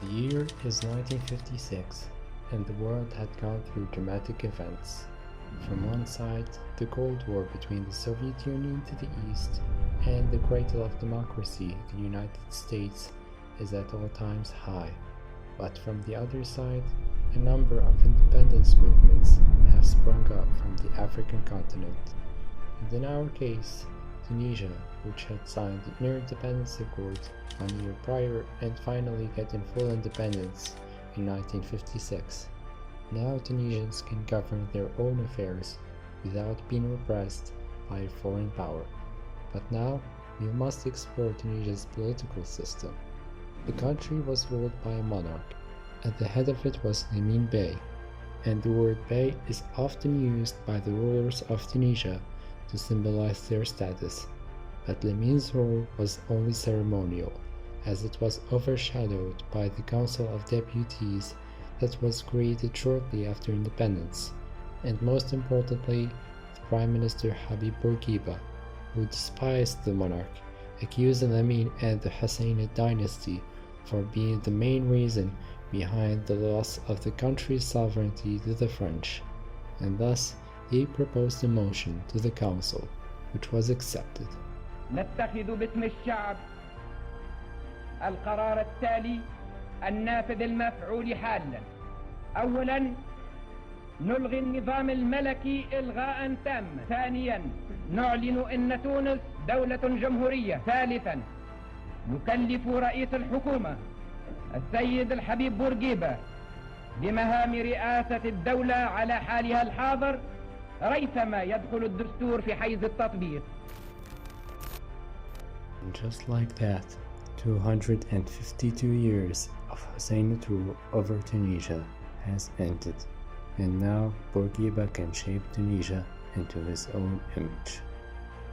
The year is 1956, and the world had gone through dramatic events. From one side, the Cold War between the Soviet Union to the east and the cradle of democracy, the United States, is at all times high. But from the other side, a number of independence movements have sprung up from the African continent. And in our case, Tunisia, which had signed the Interdependence Accord 1 year prior and finally getting full independence in 1956. Now Tunisians can govern their own affairs without being repressed by a foreign power. But now we must explore Tunisia's political system. The country was ruled by a monarch. At the head of it was Lamine Bey, and the word Bey is often used by the rulers of Tunisia to symbolize their status. But Lamine's role was only ceremonial, as it was overshadowed by the Council of Deputies that was created shortly after independence, and most importantly, the Prime Minister Habib Bourguiba, who despised the monarch, accusing Lamine and the Hassanid dynasty for being the main reason behind the loss of the country's sovereignty to the French, and thus he proposed a motion to the council, which was accepted. نتخذ باسم الشعب القرار التالي النافذ المفعول حالا. أولا، نلغي النظام الملكي إلغاء تاما. ثانيا، نعلن أن تونس دولة جمهورية. ثالثا، نكلف رئيس الحكومة السيد الحبيب بورقيبة بمهام رئاسة الدولة على حالها الحاضر ريثما يدخل الدستور في حيز التطبيق. And just like that, 252 years of Hassanid rule over Tunisia has ended, and now Bourguiba can shape Tunisia into his own image.